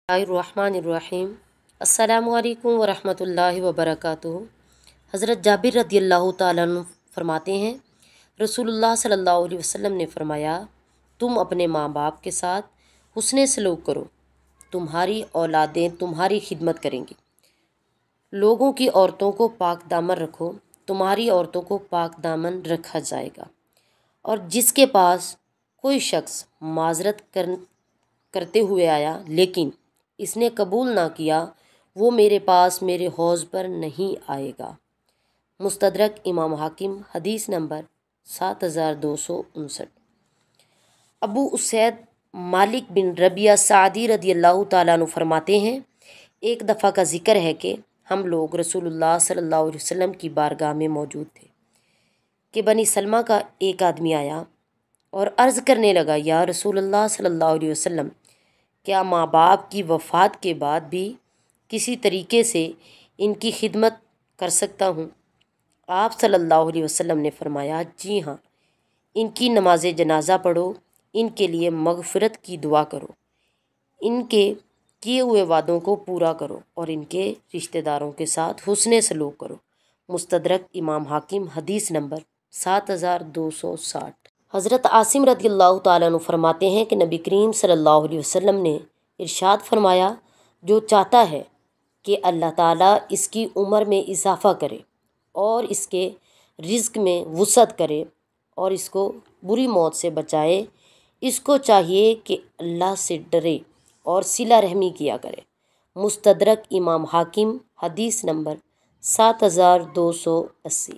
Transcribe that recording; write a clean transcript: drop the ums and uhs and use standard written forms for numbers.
الرحمن السلام علیکم ورحمۃ وبرکاتہ۔ حضرت جابر رضی اللہ تعالیٰ عنہ فرماتے ہیں، رسول اللہ صلی اللہ علیہ وسلم نے فرمایا، تم اپنے ماں باپ کے ساتھ حسن سلوک کرو، تمہاری اولادیں تمہاری خدمت کریں گی۔ لوگوں کی عورتوں کو پاک دامن رکھو، تمہاری عورتوں کو پاک دامن رکھا جائے گا۔ اور جس کے پاس کوئی شخص معذرت کرتے ہوئے آیا لیکن اس نے قبول نہ کیا، وہ میرے پاس میرے حوض پر نہیں آئے گا۔ مستدرک امام حاکم، حدیث نمبر 7259۔ ابو اسید مالک بن ربیعہ سعدی رضی اللہ تعالیٰ عنہ فرماتے ہیں، ایک دفعہ کا ذکر ہے کہ ہم لوگ رسول اللہ صلی اللہ علیہ وسلم کی بارگاہ میں موجود تھے کہ بنی سلمہ کا ایک آدمی آیا اور عرض کرنے لگا، یا رسول اللہ صلی اللہ علیہ وسلم، کیا ماں باپ کی وفات کے بعد بھی کسی طریقے سے ان کی خدمت کر سکتا ہوں؟ آپ صلی اللہ علیہ وسلم نے فرمایا، جی ہاں، ان کی نماز جنازہ پڑھو، ان کے لیے مغفرت کی دعا کرو، ان کے کیے ہوئے وعدوں کو پورا کرو اور ان کے رشتہ داروں کے ساتھ حسن سلوک کرو۔ مستدرک امام حاکم، حدیث نمبر 7260۔ حضرت عاصم رضی اللہ تعالیٰ عنہ فرماتے ہیں کہ نبی کریم صلی اللہ علیہ وسلم نے ارشاد فرمایا، جو چاہتا ہے کہ اللہ تعالیٰ اس کی عمر میں اضافہ کرے اور اس کے رزق میں وسعت کرے اور اس کو بری موت سے بچائے، اس کو چاہیے کہ اللہ سے ڈرے اور صلہ رحمی کیا کرے۔ مستدرک امام حاکم، حدیث نمبر 7280۔